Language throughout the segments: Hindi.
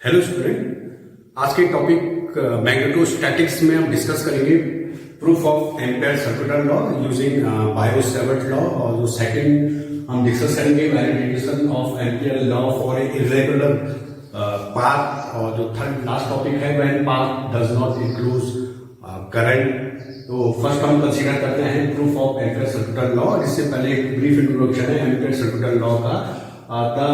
हेलो स्टूडेंट, आज के टॉपिक मैग्नेटोस्टैटिक्स में हम डिस्कस करेंगे proof of ampere circular law using bio-Savart law. और जो सेकंड हम डिस्कस करेंगे validation of ampere law for a irregular path. और जो थर्ड लास्ट टॉपिक है when path does not include current. तो फर्स्ट हम कंसीडर करते हैं proof of ampere circular law. इससे पहले एक ब्रीफ इंट्रोडक्शन है एम्पेयर सर्कुलर लॉ का। The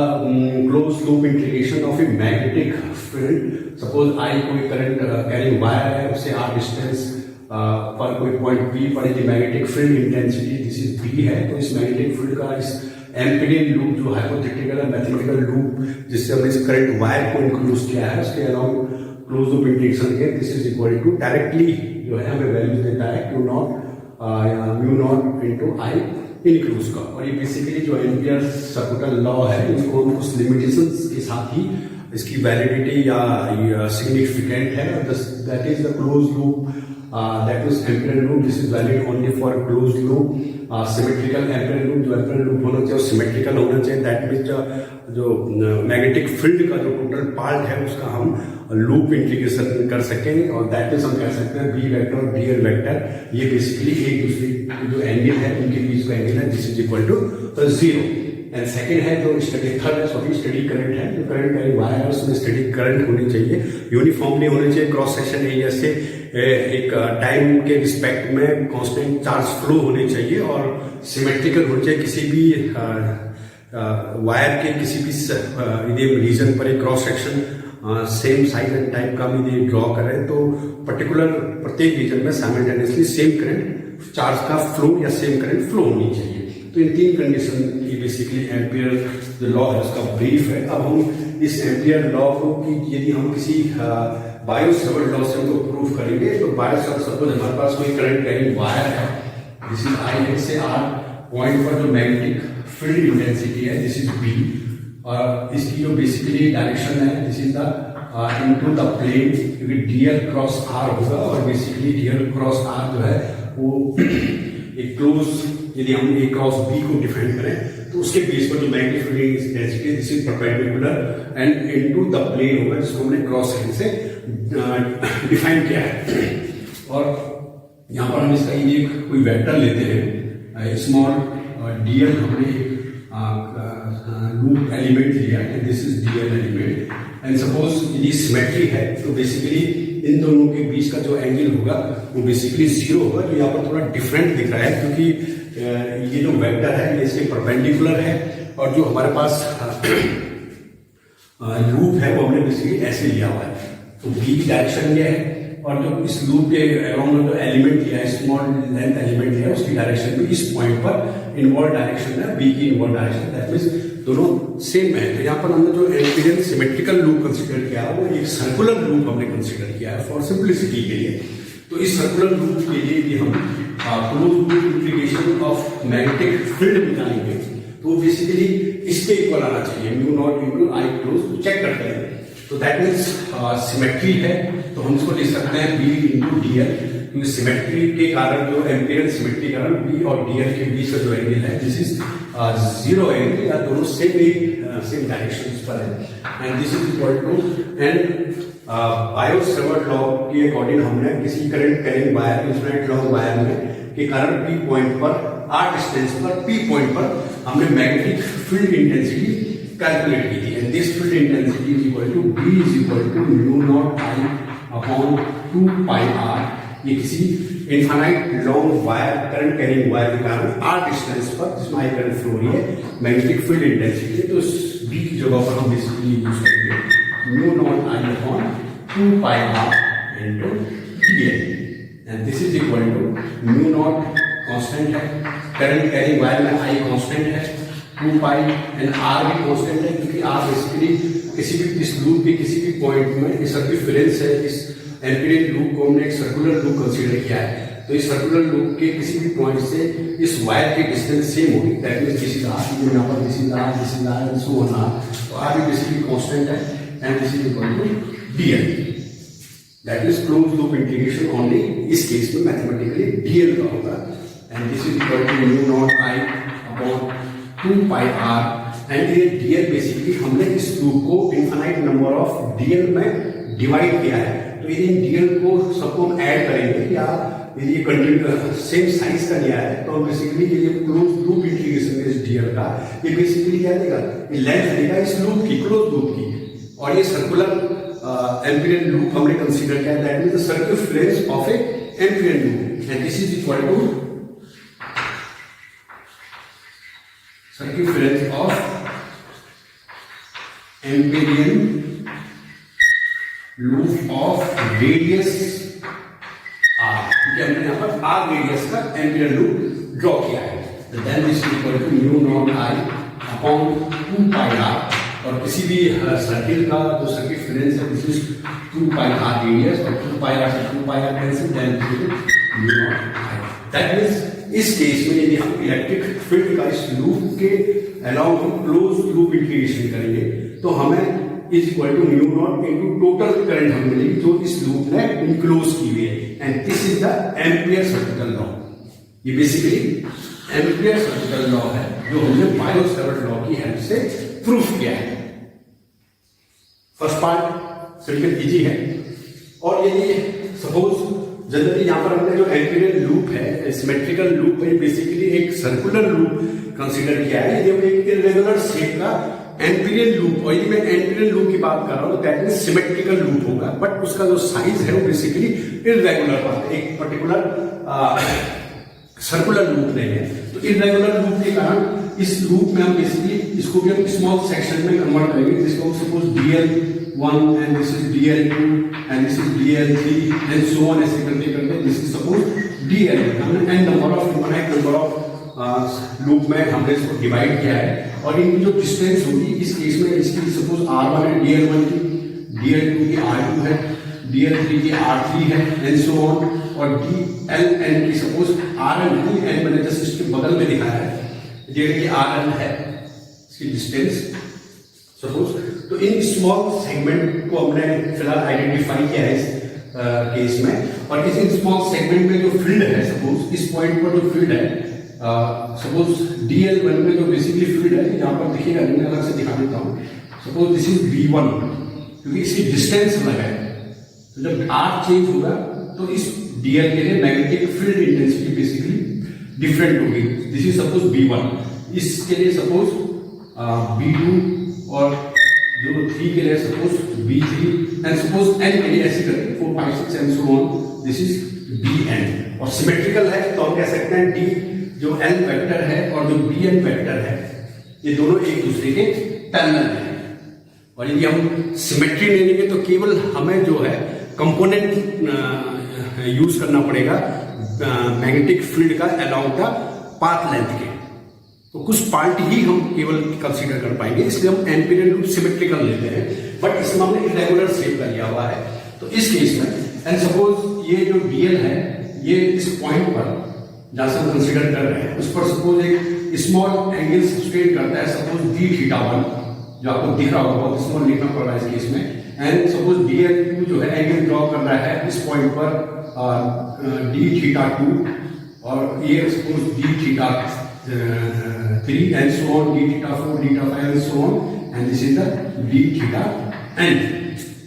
closed loop integration of a magnetic field. Suppose I कोई करंट कैरिंग वायर है, उससे r डिस्टेंस पर कोई पॉइंट P पर एक magnetic field intensity this is B है। तो इस मैग्नेटिक फील्ड का इस एम्पीरियन लूप जो हाइपोथेटिकल है मैथमेटिकल लूप जिससे हमने इस करंट वायर को इंक्लूड किया है उसके अलाउंग क्लोज लूप इंटीग्रेशन के this is equal to directly जो है हमें वैल्यू देता है Q naught mu naught into I enclosed का। और ये बेसिकली जो एम्पियर सर्कुलर लॉ है इसको हम कुछ लिमिटेशंस के साथ ही इसकी वैलिडिटी या सिग्निफिकेंट है। That is the close loop that is ampere loop this is valid only for close loop. Symmetrical ampere loop जो एम्पियर लूप होना चाहिए सिमेट्रिकल होना चाहिए। दैट मीन्स जो मैग्नेटिक फील्ड का जो टोटल पार्ट है उसका हम लूप इंटीग्रेशन कर सकें। और दैट मीन्स हम कह सकते हैं बी वेक्टर और डी एल वेक्टर ये बेसिकली एक दूसरे जो एंगल है उनके बीच का एंगल है this is equal to 0। And second है जो स्टडी थर्ड है सॉरी स्टडी करंट है। जो करंट कैरिंग वायर है उसमें स्टडी करंट होनी चाहिए, यूनिफॉर्मली होनी चाहिए, क्रॉस सेक्शन एरिया से एक टाइम के रिस्पेक्ट में कांस्टेंट चार्ज फ्लो होनी चाहिए और सिमेट्रिकल होनी चाहिए। किसी भी वायर के किसी भी रीजन पर एक cross section same size and type का यदि ड्रॉ करें तो पर्टिकुलर प्रत्येक रीजन में साइमल्टेनियसली सेम करंट चार्ज का फ्लो या सेम करंट फ्लो होनी चाहिए। तो इन तीन कंडीशन की बेसिकली एम्पियर जो लॉ है उसका ब्रीफ है। अब हम इस एम्पियर लॉ को कि यदि हम किसी बायो-सैवर्ट लॉ से हमको प्रूफ करेंगे तो बायो-सैवर्ट सपोज हमारे पास कोई करंट कैरिंग वायर है दिस इज I से R पॉइंट पर जो मैग्नेटिक फील्ड इंटेंसिटी है दिस इज B और इसकी जो बेसिकली डायरेक्शन है this is the into the plane क्योंकि dl क्रॉस R होगा और बेसिकली dl क्रॉस R जो है वो एक क्लोज यदि हम A क्रॉस B को डिफाइन करें तो उसके बेस पर जो magnetic field intensity this is perpendicular and into the plane होगा जिसको हमने क्रॉस सेक्शन से डिफाइन किया है। और यहाँ पर हम इसका ये कोई वेक्टर लेते हैं स्मॉल dl हमने लूप एलिमेंट लिया है this is dl element and suppose यदि सिमेट्री है तो बेसिकली इन दोनों के बीच का जो एंगल होगा वो बेसिकली 0 होगा। जो यहाँ पर थोड़ा डिफरेंट दिख रहा है क्योंकि ये जो वेक्टर है ये इसके परपेंडिकुलर है और जो हमारे पास लूप है वो हमने बेसिकली ऐसे लिया हुआ है। तो B की डायरेक्शन ये है और जो इस लूप के अराउंड जो एलिमेंट लिया है स्मॉल लेंथ एलिमेंट लिया है उसकी डायरेक्शन भी इस पॉइंट पर इनवर्ड डायरेक्शन है B की इनवर्ड डायरेक्शन दैट मींस दोनों सेम है। तो यहाँ पर हमने जो एम्पीरियन सिमेट्रिकल लूप कंसीडर किया है वो एक सर्कुलर लूप हमने कंसीडर किया है फॉर सिंप्लिसिटी के लिए। तो इस सर्कुलर लूप के लिए भी हम close loop integration of magnetic field निकालेंगे तो बेसिकली इसके इक्वल आना चाहिए mu naught into I close check करते हैं। तो दैट मीन्स सिमेट्री है तो हम इसको लिख सकते हैं B इंटू DL क्योंकि सिमेट्री के कारण जो एम्पीरियन सिमेट्री के कारण B और DL के बीच का जो एंगल है दिस इज 0 एंगल या दोनों सेम डायरेक्शन पर है and this is equal to and Biot Savart law के अकॉर्डिंग हमने किसी current carrying wire infinite long wire में के कारण P पॉइंट पर R डिस्टेंस पर P पॉइंट पर हमने मैग्नेटिक फील्ड इंटेंसिटी कैलकुलेट की थी and this field intensity is equal to B is equal to mu naught I upon 2 pi R। ये किसी infinite long wire current carrying wire के कारण R डिस्टेंस पर जिसमें I करंट फ्लो हो रही है मैग्नेटिक फील्ड इंटेंसिटी है। तो B की जगह पर हम बेसिकली यूज करेंगे mu naught I upon 2 pi R into DL and this is equal to mu naught constant है करंट कैरिंग वायर में I कांस्टेंट है 2 पाई एंड R भी कांस्टेंट है क्योंकि R बेसिकली किसी भी इस लूप के किसी भी पॉइंट में इस सर्कमफेरेंस है इस एम्पीरियन लूप को हमने एक सर्कुलर लूप कंसीडर किया है। तो इस सर्कुलर लूप के किसी भी पॉइंट से इस वायर की डिस्टेंस सेम होगी that means this is R यहाँ पर this is R and so on R। तो R भी बेसिकली कांस्टेंट है and this is equal to DL that is close loop integration only इस केस में मैथमेटिकली DL का होगा and this is equal to mu naught I upon 2 pi R and ये डीएल बेसिकली हमने इस लूप को इनफाइनाइट नंबर ऑफ डीएल में डिवाइड किया है। तो यदि डीएल को सबको हम ऐड करेंगे या यदि ये सेम साइज का लिया है तो बेसिकली ये क्लोज लूप इंटीग्रेशन है इस डीएल का, ये बेसिकली क्या देगा, ये लेंथ देगा इस लूप की, क्लोज लूप की। और ये सर्कुलर एम्पिरियन लूप हमने कंसीडर किया, that means the circumference of a Amperian loop, and this is equal to circumference of Amperian loop of radius r, क्योंकि हमने यहाँ पर r रेडियस का Amperian loop ड्रॉ किया है। तो then this is equal to mu naught I upon 2 pi r, और किसी भी सर्किल का जो सर्कमफ्रेंस है this is 2 pi r radius, और 2 pi r से 2 pi r cancel, then mu naught I। That means इस केस में यदि हम इलेक्ट्रिक फील्ड का इस लूप के अलाउंग हम क्लोज लूप इंटीग्रेशन करेंगे तो हमें is equal to mu naught into total current हमें मिलेगी जो इस लूप ने इनक्लोज की हुई है, and this is the ampere circuital law. ये बेसिकली एम्पियर सर्किटल लॉ है जो हमने बायो-सावर्ट लॉ की हेल्प से प्रूफ किया है। फर्स्ट पार्ट सर्किट इजी है, और यदि सपोज जनरली यहाँ पर हमने जो एम्पिरियन लूप है, सिमेट्रिकल लूप है, बेसिकली एक सर्कुलर लूप कंसीडर किया है। यदि हम एक इरेगुलर शेप का एम्पिरियन लूप, और यदि मैं एम्पिरियन लूप की बात कर रहा हूँ तो दैट मींस सिमेट्रिकल लूप होगा, बट उसका जो साइज है वो बेसिकली इरेगुलर बात है, एक पर्टिकुलर सर्कुलर लूप नहीं है। तो इरेगुलर लूप के कारण इस लूप में हम बेसिकली इसको भी हम स्मॉल सेक्शन में कन्वर्ट करेंगे, जिसको suppose DL1 and this is DL2 and this is DL3 and so on, ऐसे करते करते this is suppose DL1, हमने n number of infinite number of loop में हमने इसको डिवाइड किया है, और इनकी जो डिस्टेंस होगी इस केस में इसकी सपोज R1 है DL1 की, DL2 की R2 है, DL3 की R3 है एंड सो ऑन, और DLN की सपोज RN है, n मैंने जस्ट इसके बगल में दिखाया है, जैसे कि RN है इसकी डिस्टेंस सपोज। तो इन स्मॉल सेगमेंट को हमने फिलहाल आइडेंटिफाई किया है इस केस में, और इस स्मॉल सेगमेंट में जो फील्ड है, सपोज इस पॉइंट पर जो फील्ड है, सपोज DL1 में जो बेसिकली फील्ड है यहाँ पर दिखेगा, मैं अलग से दिखा देता हूँ। सपोज दिस इज V1, क्योंकि इसकी डिस्टेंस अलग है, तो जब R चेंज होगा तो इस DL के लिए magnetic field intensity basically different होगी। दिस इज सपोज B1, इसके लिए सपोज B2, और जो 3 के लिए suppose B3, and suppose n के लिए ऐसे करके 4 5 6 and so on, this is Dn। और सिमेट्रिकल है तो हम कह सकते हैं D जो n वेक्टर है और जो Bn वेक्टर है ये दोनों एक दूसरे के पैरेलल हैं। और यदि हम सिमेट्री ले लेंगे तो केवल हमें जो है कंपोनेंट यूज करना पड़ेगा मैग्नेटिक फील्ड का अलाउंग द पाथ लेंथ के, तो कुछ पार्ट ही हम केवल कंसीडर कर पाएंगे, इसलिए हम एम्पिरियन लूप सिमेट्रिकल लेते हैं, बट इसमें हमने इरेगुलर शेप का लिया हुआ है। तो इस केस में एंड सपोज ये जो DL है ये इस पॉइंट पर जहां से हम कंसीडर कर रहे हैं उस पर सपोज एक स्मॉल एंगल सब्सटेंड करता है, सपोज d(θ1) जो आपको दिख रहा होगा, बहुत स्मॉल लिखना पड़ रहा है इस केस में, एंड सपोज DL2 जो है एंगल ड्रॉ कर रहा है इस पॉइंट पर d(θ2), और ये suppose d(θ3) and so on, d(θ4), d(θ5) and so on, and this is the d(θn)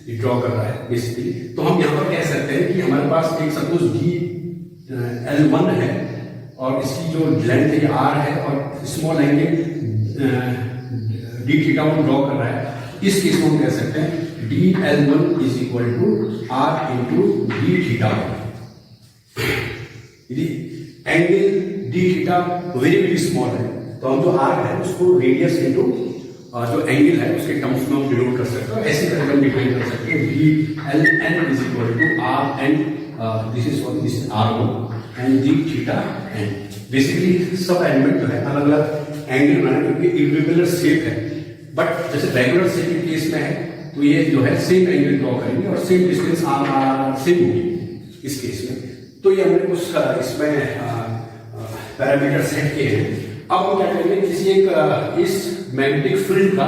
ये ड्रॉ कर रहा है बेसिकली। तो हम यहाँ पर कह सकते हैं कि हमारे पास एक सपोज DL1 है और इसकी जो लेंथ है R है और स्मॉल एंगल d(θ1) ड्रॉ कर रहा है, इस केस में हम कह सकते हैं DL1 is equal to R into d(θ1). यदि angle d(θ) very very small है तो हम जो R है उसको रेडियस इंटू जो एंगल है उसके टर्म्स में हम डिनोट कर सकते हैं, ऐसे करके हम डिफाइन कर सकते हैं DLN is equal to R and this is R1 and d(θn). Basically सब एलिमेंट जो है अलग अलग एंगल बनाए क्योंकि इरेगुलर शेप है, बट जैसे रेगुलर शेप के केस में है तो ये जो है सेम एंगल ड्रॉ करेंगे और सेम डिस्टेंस R सेम होगी इस केस में। तो ये हमने कुछ इसमें पैरामीटर सेट किए हैं। अब हम क्या करेंगे, किसी एक इस मैग्नेटिक फील्ड का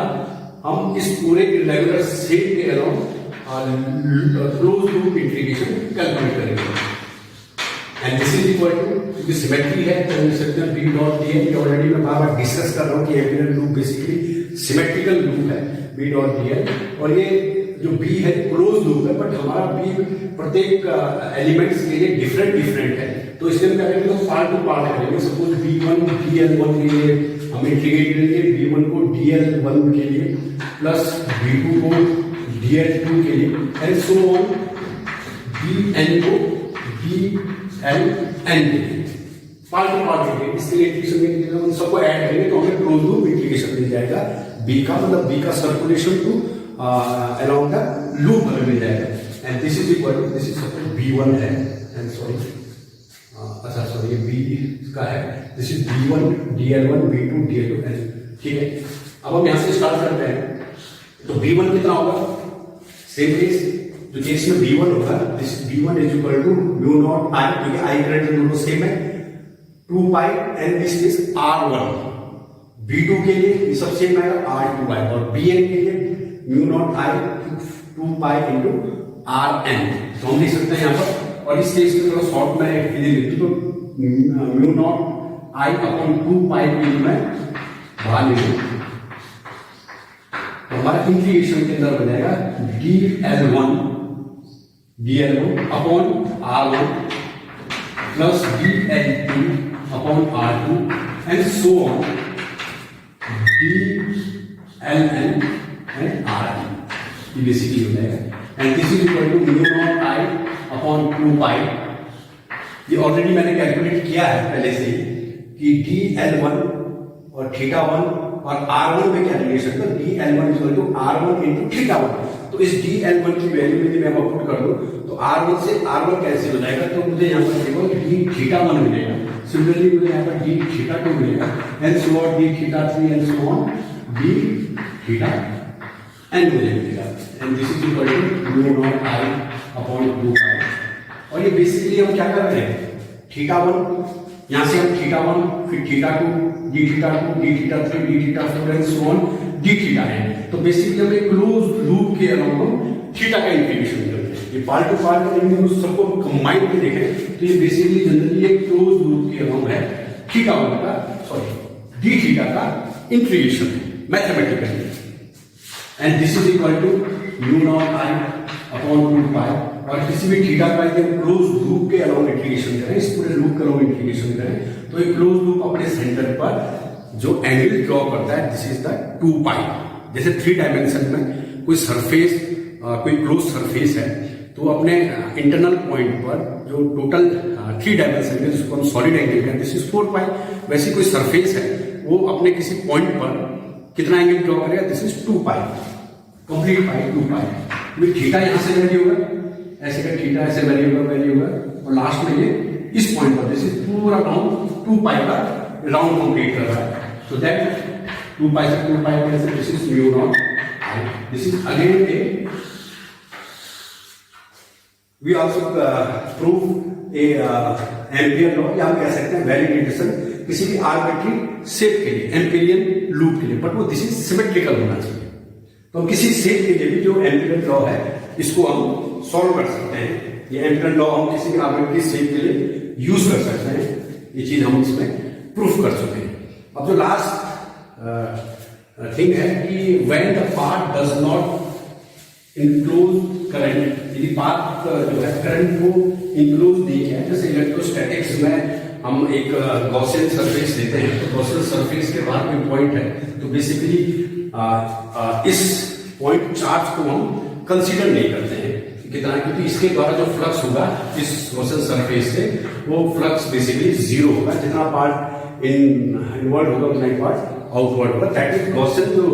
हम इस पूरे इरेगुलर शेप के along close loop integration calculate करेंगे, and this is equal to, क्योंकि सिमेट्री है तो हम लिख सकते हैं B.dl। ऑलरेडी मैं बार बार डिस्कस कर रहा हूँ कि एम्पिरियन लूप बेसिकली सिमेट्रिकल लूप है बी डॉट डी एल, और ये जो बी है क्लोज लूप है, बट हमारा बी प्रत्येक एलिमेंट्स के लिए डिफरेंट है। तो इसलिए हम क्या करेंगे, तो पार्ट टू पार्ट करेंगे। सपोज B1 DL1 के लिए हम इंटीग्रेट करेंगे B1 को DL1 के लिए प्लस B2 को DL2 के लिए एंड सो ऑन Bn को DLn के लिए पार्ट टू पार्ट करेंगे। इसके लिए इंटीग्रेशन में सबको ऐड करेंगे तो हमें क्लोज लूप इंटीग्रेशन मिल जाएगा। बी का मतलब बी का circulation to around the loop हमें मिल जाएगा and this is equal to, this is suppose B1 है एंड सॉरी अच्छा सॉरी ये बी का है, this is B1 DL1 B2 DL2 ठीक है। अब हम यहां से स्टार्ट करते हैं। तो B1 कितना होगा, सेम केस जो केस में B1 होगा, this B1 is equal to mu not I, ठीक है, आई करंट दोनों सेम है 2 pi and this is R1। B2 के लिए ये सब सेम आएगा R2 और Bn के लिए mu not I 2 pi into Rn। तो हम लिख सकते हैं यहाँ पर, और इस केस में थोड़ा शॉर्ट में लिख दूं तो म्यू नॉट आई अपॉन 2 पाई के लिए मैं बाहर लिख दूं तो हमारा इंटीग्रेशन के अंदर बनेगा DL1 upon R1 plus DL2 upon R2 and so on DLn and Rn। ये बेसिकली हो जाएगा and this is equal to mu not I upon 2 pi. ये ऑलरेडी मैंने कैलकुलेट किया है पहले से ही कि DL1 और θ1 और R1 में क्या रिलेशन, तो DL1 equal to R1 into θ1। तो इस DL1 की वैल्यू यदि मैं पुट कर दूं तो R1 से R1 कैंसिल हो जाएगा, तो मुझे यहाँ पर केवल dθ1 मिलेगा। सिमिलरली मुझे यहाँ पर dθ2 मिलेगा and so on dθ3 and so on dθn मुझे मिलेगा and this is equal to mu not I upon 2 pi. और ये बेसिकली हम क्या कर रहे हैं, θ1 यहां से हम θ1 फिर θ2 dθ2 dθ3 dθ4 and so on dθn। तो बेसिकली हम एक क्लोज लूप के अराउंड हम थीटा का इंटीग्रेशन करते हैं। ये पार्ट टू पार्ट करेंगे, उस सबको कंबाइन में देखें तो ये बेसिकली जनरली एक क्लोज लूप के अराउंड है θ1 का सॉरी dθ का integration mathematically and this is equal to mu not I upon 2 pi. और किसी भी थीटा का यदि हम क्लोज लूप के अराउंड इंटीग्रेशन करें, इस पूरे लूप के अराउंड इंटीग्रेशन करें, तो एक क्लोज लूप अपने सेंटर पर जो एंगल ड्रॉ करता है दिस इज द 2 पाई। जैसे 3 डायमेंशन में कोई सरफेस कोई क्लोज सरफेस है तो अपने इंटरनल पॉइंट पर जो टोटल 3 डायमेंशन है जिसको हम सॉलिड एंगल कहते हैं दिस इज 4 पाई। वैसे कोई सरफेस है वो अपने किसी पॉइंट पर कितना एंगल ड्रॉ करेगा, this is 2 pi, complete pi 2 pi. Theta यहां से वैल्यू होगा, ऐसे का थीटा ऐसे वैल्यू होगा और लास्ट में ये इस पॉइंट पर दिस इज पूरा राउंड 2 पाई का राउंड कंप्लीट कर रहा है। सो दैट 2 पाई से 2 पाई कैसे, this is mu not I. This is again A V also prove A ampere law, या हम कह सकते हैं वैलिडेशन किसी भी आर्बिट्री शेप के लिए, एम्पिरियन लूप के लिए, बट वो दिस इज सिमेट्रिकल होना चाहिए। तो किसी शेप के लिए भी जो एम्पिरियन लॉ है इसको हम सॉल्व कर सकते हैं। ये एम्पिरियन लॉ हम किसी भी आर्बिट्री शेप के लिए यूज कर सकते हैं, ये चीज हम इसमें प्रूफ कर चुके हैं। अब जो लास्ट थिंग है कि when the path does not include current, यदि पाथ जो है करंट को इंक्लूड नहीं किया, जैसे इलेक्ट्रोस्टैटिक्स में हम एक गॉसियन सरफेस लेते हैं तो गॉसियन सरफेस के बाहर कोई पॉइंट है तो बेसिकली इस पॉइंट चार्ज को हम कंसीडर नहीं करते हैं कितना, क्योंकि इसके द्वारा जो फ्लक्स होगा इस गॉसियन सरफेस से वो फ्लक्स बेसिकली जीरो होगा, जितना पार्ट इनवर्ड होगा उतना ही पार्ट आउटवर्ड होगा। दैट इज गॉसियन जो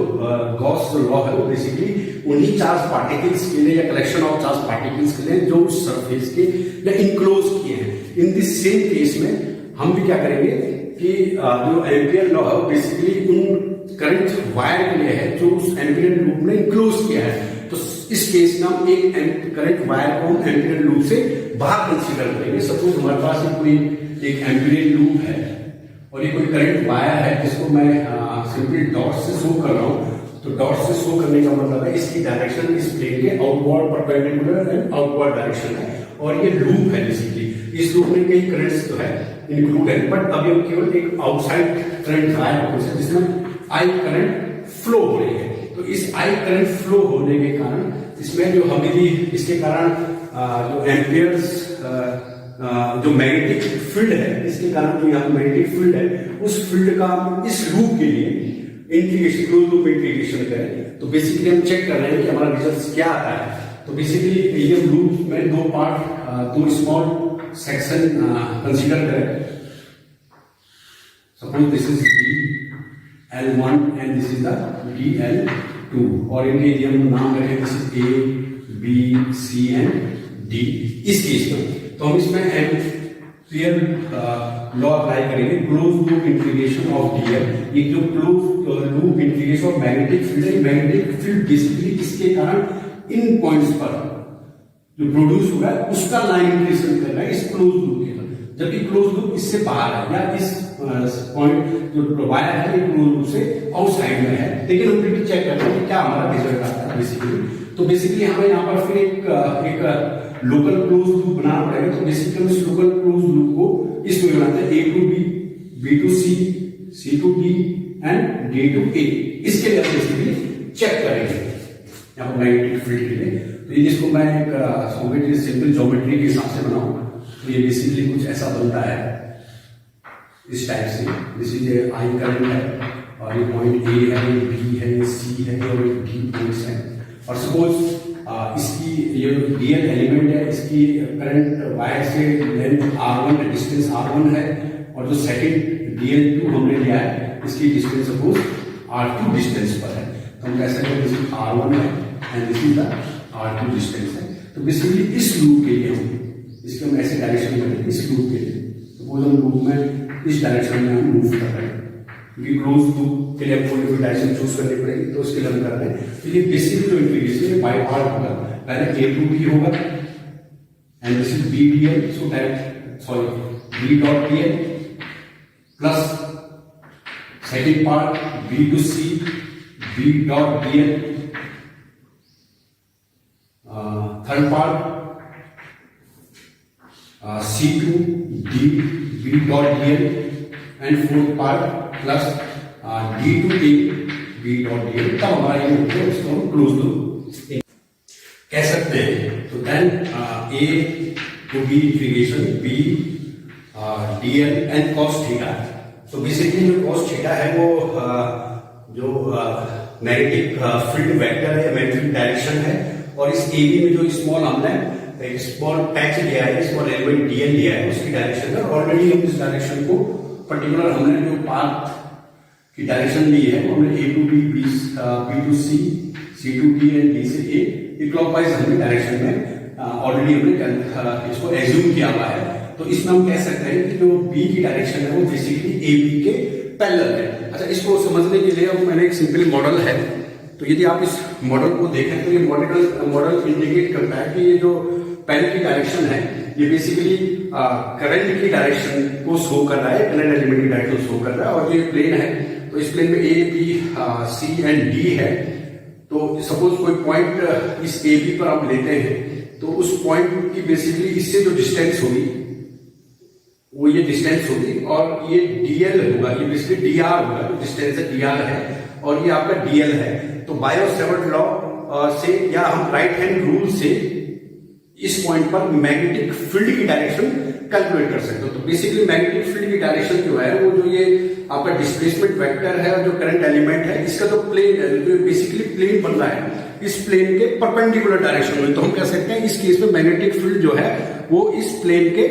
गॉस जो लॉ है वो बेसिकली उन्हीं चार्ज पार्टिकल्स के लिए या कलेक्शन ऑफ चार्ज पार्टिकल्स के लिए जो उस सरफेस के या इनक्लोज किए हैं। इन दिस सेम केस में हम भी क्या करेंगे कि जो एम्पियर लॉ है वो बेसिकली उन करंट वायर के लिए है जो उस एम्पियर लूप ने इनक्लोज किया है। तो इस केस में हम एक करंट वायर को हम एम्पियर लूप से बाहर कंसीडर करेंगे। सपोज हमारे पास कोई एक एम्पियर लूप है और ये कोई करंट वायर है जिसको मैं सिंपली डॉट से शो कर रहा हूं। तो डॉट से शो करने का मतलब है इसकी डायरेक्शन इस प्लेन के outward perpendicular and outward direction है और ये लूप है। बेसिकली इस लूप में कई करंट्स जो है इंक्लूड है, बट अभी हम केवल एक आउटसाइड करंट वायर को जिसमें आई करंट फ्लो हो रही है। तो इस आई करंट फ्लो होने के कारण इसमें जो हमें इसके कारण जो एम्पियर्स जो मैग्नेटिक फील्ड है, इसके कारण जो यहाँ मैग्नेटिक फील्ड है, उस फील्ड का हम इस लूप के लिए इंटीग्रेशन, क्लोज लूप इंटीग्रेशन करें। तो बेसिकली हम चेक कर रहे हैं कि हमारा रिजल्ट क्या आता है। तो बेसिकली ये लूप में दो पार्ट, दो स्मॉल सेक्शन कंसीडर करें। Suppose this is DL1 and this is the DL2 और इनके यदि हम नाम रखें this is A, B, C and D। इस केस में तो हम इसमें एम्पियर लॉ अप्लाई करेंगे, close loop integration of DL। ये जो close loop integration of magnetic field है, मैग्नेटिक फील्ड बेसिकली इसके कारण इन पॉइंट्स पर जो प्रोड्यूस हुआ है उसका लाइन इंटीग्रेशन कर रहा है इस क्लोज लूप के अंदर, जबकि क्लोज लूप इससे बाहर है या इस पॉइंट जो वायर है ये क्लोज लूप से आउटसाइड में है। लेकिन हम फिर चेक करते हैं कि क्या हमारा रिजल्ट आता है बेसिकली। तो बेसिकली हमें यहाँ पर फिर एक लोकल क्लोज लूप बनाना पड़ेगा। तो बेसिकली हम इस लोकल क्लोज लूप को इसमें बनाते हैं A to B, B to C, C to D and D to A। इसके लिए हम बेसिकली चेक करेंगे यहाँ पर मैग्नेटिक फील्ड के लिए। तो ये जिसको मैं एक सिंपल ज्योमेट्री के हिसाब से बनाऊं तो ये बेसिकली कुछ ऐसा बनता है इस टाइप से। दिस इज आई करंट है और ये पॉइंट A है, ये B है, ये C है और ये D पॉइंट्स है। और सपोज इसकी ये DL एलिमेंट है, इसकी करंट वायर से लेंथ R1 डिस्टेंस R1 है और जो सेकंड DL2 हमने लिया है इसकी डिस्टेंस सपोज R2 डिस्टेंस पर है। तो हम कह सकते हैं दिस इज R1 है and this is the R2 distance है। तो बेसिकली इस लूप के लिए इसके हम ऐसे डायरेक्शन में इस लूप के लिए सपोज हम लूप में इस डायरेक्शन में हम मूव कर रहे हैं, क्योंकि क्लोज लूप के लिए हमको कोई डायरेक्शन चूज करनी पड़ेगी, तो उसके लिए हम कर रहे हैं। तो ये बेसिकली जो इंटीग्रेशन बाय पार्ट होगा, पहले A to B होगा and this is BDL, so that sorry B dot DL plus second part B to C, B dot DL, third part C to D, B dot DL and fourth part plus D to A, B dot DL। तब हमारा ये होता है, इसको हम क्लोज लूप कह सकते हैं। तो then A to B integration B DL and cos theta. तो बेसिकली जो cos थीटा है वो जो मैग्नेटिक फील्ड वेक्टर है, मैग्नेटिक डायरेक्शन है। और इस AB में जो स्मॉल हमने एक स्मॉल पैच लिया है, स्मॉल एलिमेंट DL लिया है, उसकी डायरेक्शन है। ऑलरेडी हम इस डायरेक्शन को पर्टिकुलर हमने जो पाथ की डायरेक्शन ली है हमने A to B, B to C, C to D and D से A, ये क्लॉकवाइज हमने डायरेक्शन में ऑलरेडी हमने इसको एज्यूम किया हुआ है। तो इसमें हम कह सकते हैं कि जो B की डायरेक्शन है वो बेसिकली AB के पैरेलल है। अच्छा, इसको समझने के लिए अब मैंने एक सिंपल मॉडल है। तो यदि आप इस मॉडल को देखें तो ये मॉडल इंडिकेट करता है कि ये जो पेन की डायरेक्शन है ये बेसिकली करंट की डायरेक्शन को शो कर रहा है, करंट एलिमेंट की डायरेक्शन शो कर रहा है। और ये प्लेन है, तो इस प्लेन में A, B, C and D है। तो सपोज कोई पॉइंट इस AB पर आप लेते हैं तो उस पॉइंट की बेसिकली इससे जो डिस्टेंस होगी वो ये डिस्टेंस होगी और ये DL होगा, ये बेसिकली DR होगा, जो डिस्टेंस है DR है और ये आपका DL है। तो बायो-सेवर्ट लॉ से या हम राइट हैंड रूल से इस पॉइंट पर मैग्नेटिक फील्ड की डायरेक्शन कैलकुलेट कर सकते हो। तो बेसिकली मैग्नेटिक फील्ड की डायरेक्शन जो है वो जो ये आपका डिस्प्लेसमेंट वेक्टर है और जो करंट एलिमेंट है इसका जो प्लेन है, जो बेसिकली प्लेन बन रहा है, इस प्लेन के परपेंडिकुलर डायरेक्शन में। तो हम कह सकते हैं इस केस में मैग्नेटिक फील्ड जो है वो इस प्लेन के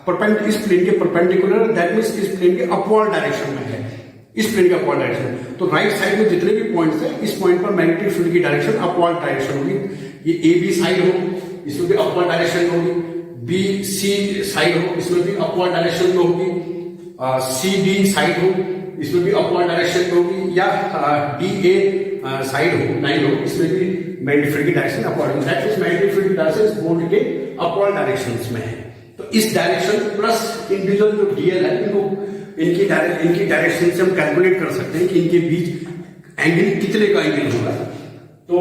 परपेंडिकुलर, दैट मींस इस प्लेन के अपवर्ड डायरेक्शन में है, इस प्लेन के अपवर्ड डायरेक्शन। तो राइट साइड में जितने भी पॉइंट्स हैं इस पॉइंट पर मैग्नेटिक फील्ड की डायरेक्शन अपवर्ड डायरेक्शन होगी। ये AB साइड हो, इसमें भी अपवर्ड डायरेक्शन होगी। BC साइड हो, इसमें भी अपवर्ड डायरेक्शन में होगी। CD साइड हो, इसमें भी अपवर्ड डायरेक्शन में होगी। या DA साइड हो, लाइन हो, इसमें भी मैग्नेटिक फील्ड की डायरेक्शन अपवर्ड होगी। दैट मींस मैग्नेटिक फील्ड की डायरेक्शन इस बोर्ड के अपवर्ड डायरेक्शंस में है। तो इस डायरेक्शन प्लस इंडिविजुअल जो DL है इनकी डायरेक्शन से हम कैलकुलेट कर सकते हैं कि इनके बीच एंगल कितने का एंगल होगा। तो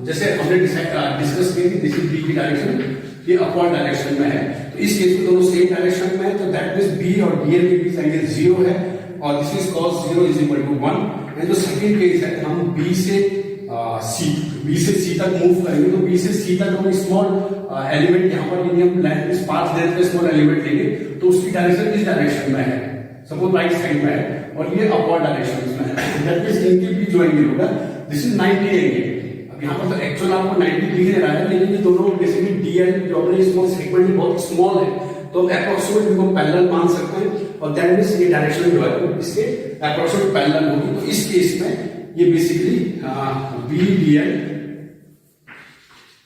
जैसे हमने डिस्कस किया कि दिस इज B की डायरेक्शन, ये अपवर्ड डायरेक्शन में है। तो इस केस में दोनों सेम डायरेक्शन में है, तो दैट मींस B और DL के बीच एंगल 0 है और दिस is cos 0 is equal to 1। And जो सेकंड केस है, हम बी से सी तक मूव करेंगे, तो बी से सी तक हम स्मॉल एलिमेंट यहाँ पर यदि हम लेंथ पाथ लेंथ पे स्मॉल एलिमेंट लेंगे तो उसकी डायरेक्शन इस डायरेक्शन में है, सपोज राइट साइड में है और ये अपवर्ड डायरेक्शन में है। दैट मींस इनके बीच जो एंगल होगा दिस इज 90 एंगल। अब यहाँ पर तो एक्चुअल आपको 90 दिख रहा है, लेकिन ये दोनों बेसिकली डीएल जो अपने स्मॉल सेगमेंट में बहुत स्मॉल है, तो अप्रोक्सीमेट इनको पैरेलल मान सकते हैं और दैट मींस ये डायरेक्शन जो है इसके अप्रोक्सीमेट पैरेलल होगी। तो इस केस में ये basically B DL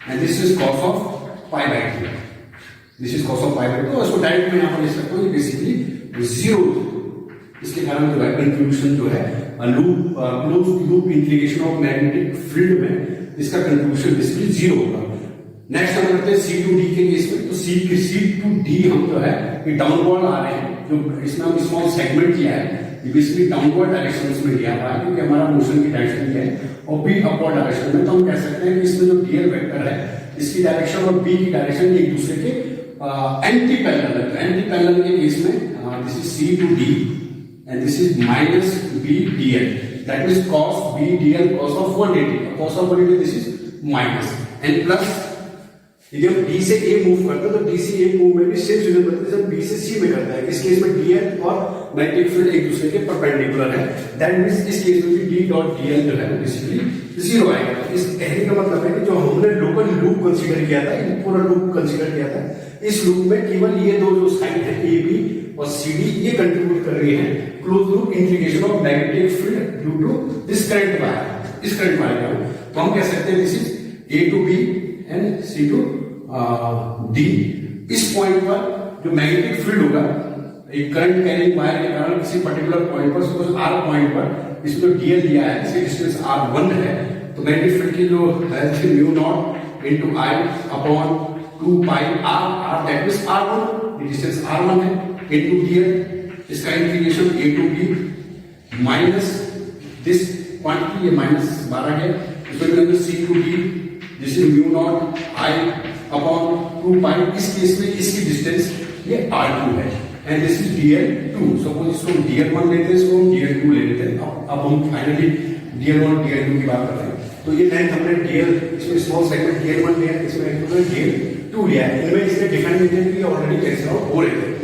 and this is cos of pi by 2, this is cos of pi by 2। और इसको डायरेक्ट में यहाँ पर लिख सकते हो बेसिकली 0। इसके कारण जो है कंट्रीब्यूशन जो है close loop integration of magnetic field में इसका कंट्रीब्यूशन बेसिकली 0 होगा। नेक्स्ट हम करते हैं सी टू डी के केस में। तो सी टू डी हम जो है ये डाउनवर्ड आ रहे हैं, जो इसमें हम स्मॉल सेगमेंट किया है ये बेसिकली डाउनवर्ड डायरेक्शन में लिया हुआ है क्योंकि हमारा मोशन की डायरेक्शन क्या है, और बी अपवर्ड डायरेक्शन में। तो हम कह सकते हैं कि इसमें जो डीएल वेक्टर है इसकी डायरेक्शन और बी की डायरेक्शन एक दूसरे के एंटी पैरेलल है। एंटी पैरेलल के केस में this is C to D and this is minus b dl, that is cos b dl cos of 180, cos of 180 this is minus and plus यदि हम d से a मूव करते हैं तो d से a मूव में भी सेम चीजें बनती है जब b से c में करता है। इस केस में dl और मैग्नेटिक फील्ड एक दूसरे के परपेंडिकुलर है, दैट मींस इस केस में भी d डॉट dl जो है बेसिकली 0 आएगा। इस कहने का मतलब है कि जो हमने लोकल लूप कंसीडर किया था, ये पूरा लूप कंसीडर किया था, इस लूप में केवल ये दो जो साइड है ए बी और सी डी ये कंट्रीब्यूट कर रही है close loop integration of magnetic field due to दिस करंट वायर। इस करंट वायर का तो हम कह सकते हैं this is A to B and C to D. इस पॉइंट पर जो मैग्नेटिक फील्ड होगा एक करंट कैरिंग वायर के कारण किसी पर्टिकुलर पॉइंट पर, सपोज आर पॉइंट पर इसमें जो डीएल दिया है इसकी डिस्टेंस r1 है, तो मैग्नेटिक फील्ड की जो है mu naught into I upon 2 pi r, that means r1, ये डिस्टेंस r1 है इनटू dl, इसका integration a to b minus this quantity, ये माइनस 12 है, इसमें मिलेगा c to d, this is mu naught i upon 2 pi. इस केस में इसकी डिस्टेंस ये r2 है and this is dl2। Suppose इसको dl1 लेते हैं, इसको dl2 ले लेते हैं। अब हम फाइनली dl1 और dl2 की बात करते हैं। तो ये लेंथ हमने dl, इसमें स्मॉल सेगमेंट dl1 लिया है, इसमें dl2 लिया है, इनमें इसने डिफाइन मीडियम की ऑलरेडी कैंसिल आउट हो रहे थे।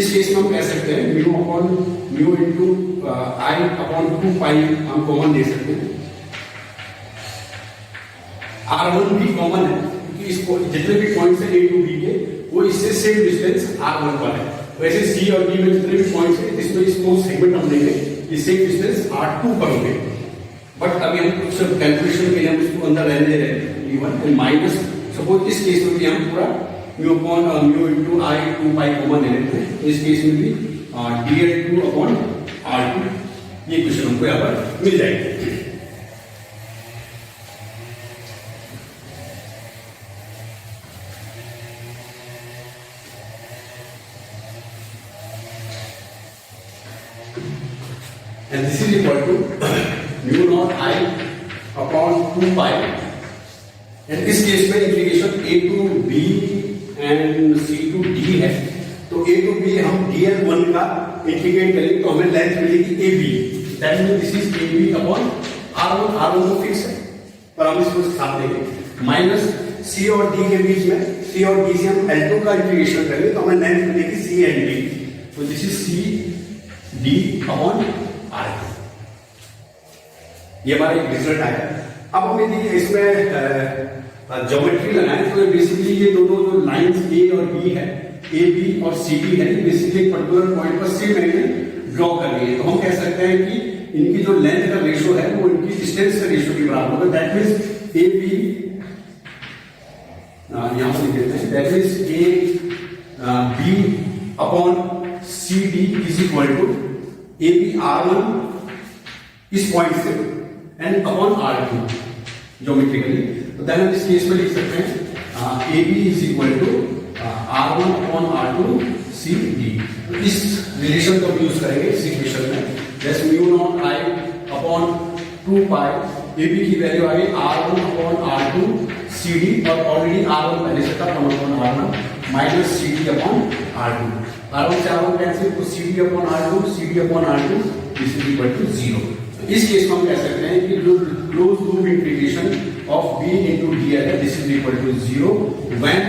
इस केस में हम कह सकते हैं mu upon mu into I upon 2 पाई हम कॉमन ले सकते हैं। r1 भी कॉमन है क्योंकि इसको जितने भी पॉइंट्स है a टू b के वो इससे सेम डिस्टेंस r1 पर है। वैसे c और d में जितने भी पॉइंट्स है इसमें स्मॉल सेगमेंट हम लेंगे, ये सेम डिस्टेंस r2 पर होंगे। बट अभी हम कुछ कैलकुलेशन के लिए हम इसको अंदर रहने दे रहे हैं d1 माइनस, सपोज इस केस में भी हम पूरा mu upon mu into I 2 pi common ले लेते हैं। इस केस में भी dl2 अपॉन r2 ये क्वेश्चन हमको यहाँ पर मिल जाएगी। And this is equal to mu naught I upon 2 pi and इस केस में integration a to b and c to d है, तो a टू b हम dl1 का इंटीग्रेट करेंगे तो हमें लेंथ मिलेगी ab, that means this is ab upon r1 तो फिक्स है पर हम इसको साथ देंगे माइनस c और d के बीच में, c और d से हम l2 का इंटीग्रेशन करेंगे तो हमें लेंथ मिलेगी c एंड d, तो this is c d upon r2। ये हमारा एक रिजल्ट आया। अब हम यदि इसमें ज्योमेट्री लगाएं तो बेसिकली ये दोनों जो लाइंस ए और बी है, ए बी और सी डी है, बेसिकली एक पर्टिकुलर पॉइंट पर सेम एंगल ड्रॉ कर रही है। तो हम कह सकते हैं कि इनकी जो लेंथ का रेशियो है वो इनकी डिस्टेंस का रेशियो के बराबर होगा, दैट मींस ए बी यहां पर लिख देते हैं, that means A B upon C D is equal to A B r1 इस पॉइंट से एंड अपॉन r2 ज्योमेट्रिकली। तो देन हम इस केस में लिख सकते हैं A B is equal to r1 upon r2 C D. तो इस रिलेशन को यूज करेंगे इस इक्वेशन में, जैसे mu not I upon 2 pi, A B की वैल्यू आ गई r1 upon r2 C D और ऑलरेडी r1 पहले से था 1 upon r1 minus C D upon r2। R1 से R1 कैंसिल, तो CD upon R2 this is equal to 0। तो इस केस में हम कह सकते हैं कि जो close loop integration of B into dl है, this is equal to 0 when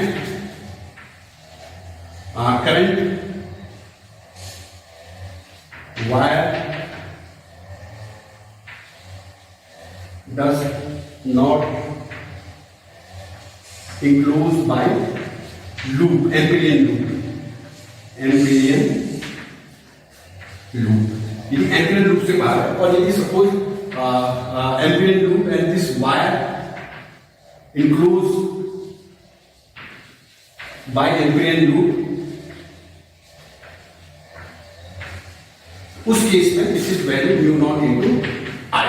current wire does not enclosed by loop, Amperian loop, यदि Amperian loop से बाहर है, और यदि suppose Amperian loop and this wire enclosed by Amperian loop, उस केस में this is value mu naught into I,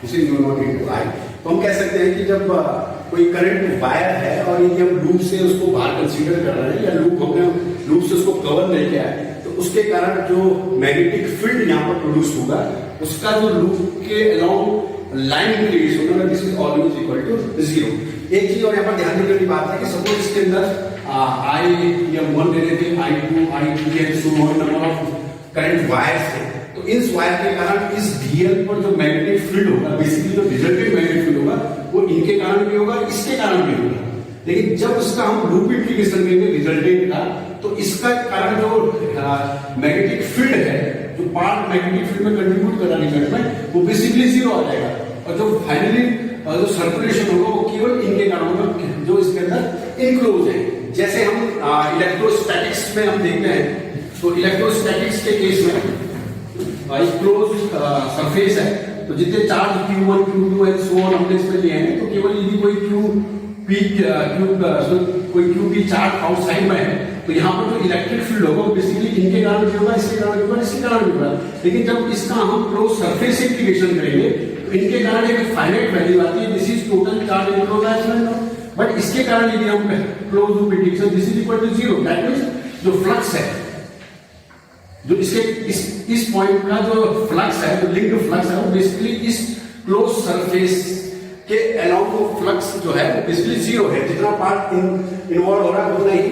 this is mu naught into आई। तो हम कह सकते हैं कि जब कोई करंट वायर है और यदि हम लूप से उसको बाहर कंसीडर कर रहे हैं या हमने लूप से उसको कवर नहीं किया है, तो उसके कारण जो मैग्नेटिक फील्ड यहाँ पर प्रोड्यूस होगा, उसका जो लूप के अलोंग लाइन क्रिएट होगा, this is always equal to 0। एक चीज और यहाँ पर ध्यान देने वाली बात है कि सपोज इसके अंदर आई या 1 दे देते हैं, I2 I3 है, so number of current wires है, तो इस वायर के कारण इस डीएल पर जो मैग्नेटिक फील्ड होगा, बेसिकली जो रिजल्टेंट मैग्नेटिक फील्ड होगा, वो इनके कारण भी होगा, इसके कारण भी होगा। लेकिन जब इसका हम लूप इंटीग्रेशन करेंगे रिजल्टेंट का, तो इसका कारण जो मैग्नेटिक फील्ड है, जो पार्ट मैग्नेटिक फील्ड में कंट्रीब्यूट कर रहा है रिजल्ट में, वो बेसिकली 0 आ जाएगा, और जो फाइनली जो सर्कुलेशन होगा वो केवल इनके कारण होगा जो इसके अंदर इनक्लोज है। जैसे हम इलेक्ट्रोस्टैटिक्स में हम देखते हैं, तो इलेक्ट्रोस्टैटिक्स के केस में क्लोज सरफेस है, तो जितने charge Q1 Q2 and so on हमने इसमें लिए हैं, तो केवल यदि कोई कोई QP चार्ज आउटसाइड में है, तो यहाँ पर जो इलेक्ट्रिक फील्ड होगा वो बेसिकली इनके कारण भी होगा, इसके कारण भी होगा, इसके कारण भी होगा। लेकिन जब इसका हम क्लोज सरफेस इंटीग्रेशन करेंगे, तो इनके कारण एक फाइनाइट वैल्यू आती है, this is total charge enclose, but इसके कारण यदि हम close loop integration this is equal to 0, that means जो फ्लक्स है, जो इसके इस पॉइंट का जो फ्लक्स है, जो लिंक्ड फ्लक्स है, वो बेसिकली इस क्लोज सरफेस के अलाउंग फ्लक्स जो है वो बेसिकली 0 है। जितना पार्ट इन्वॉल्व हो रहा है उतना ही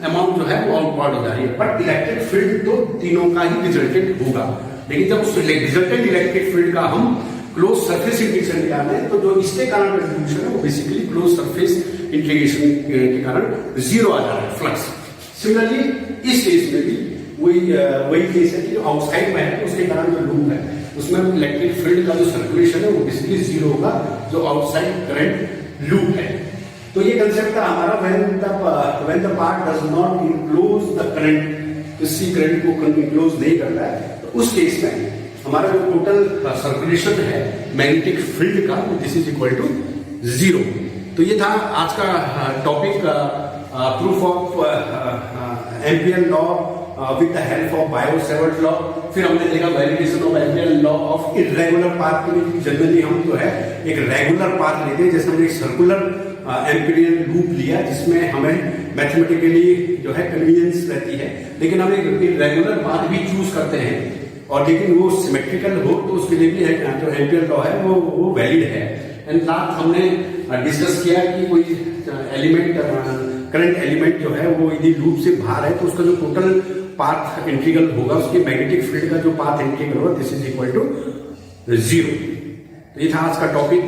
अमाउंट जो है वो आउटवर्ड हो जा रही है, बट इलेक्ट्रिक फील्ड तो तीनों का ही रिजल्टेंट होगा। लेकिन जब उस रिजल्टेंट इलेक्ट्रिक फील्ड का हम क्लोज सरफेस इंटीग्रेशन निकालते हैं, तो जो इसके कारण कंट्रीब्यूशन है वो बेसिकली क्लोज सरफेस इंटीग्रेशन के कारण 0 आ जा रहा है फ्लक्स। सिमिलरली इस केस में भी वही केस है कि जो आउटसाइड में है उसके कारण जो लूप है उसमें इलेक्ट्रिक फील्ड का जो सर्कुलेशन है वो बेसिकली 0 होगा, जो आउटसाइड करंट लूप है। तो ये कंसेप्ट था हमारा when the part does not enclose the current, किसी करंट को इनक्लोज नहीं करता है, तो उस केस में हमारा जो टोटल सर्कुलेशन है मैग्नेटिक फील्ड का, दिस इज इक्वल टू 0। तो ये था आज का topic, proof of ampere law with the help of Biot-Savart law। फिर हमने देखा validation of ampere law of irregular path के लिए। जनरली हम जो है एक रेगुलर पाथ लेते हैं, जैसे हमने एक सर्कुलर एम्पिरियल लूप लिया जिसमें हमें मैथमेटिकली जो है कन्वीनियंस रहती है, लेकिन हम एक रेगुलर पाथ भी चूज करते हैं, और लेकिन वो सिमेट्रिकल हो तो उसके लिए भी है जो एम्पियर लॉ है वो वैलिड है। एंड लास्ट हमने डिस्कस किया कि कोई एलिमेंट करंट एलिमेंट जो है वो यदि लूप से बाहर है तो उसका जो टोटल पाथ इंटीग्रल होगा, उसके मैग्नेटिक फील्ड का जो पाथ इंटीग्रल होगा, दिस इज इक्वल टू 0। तो ये था आज का टॉपिक।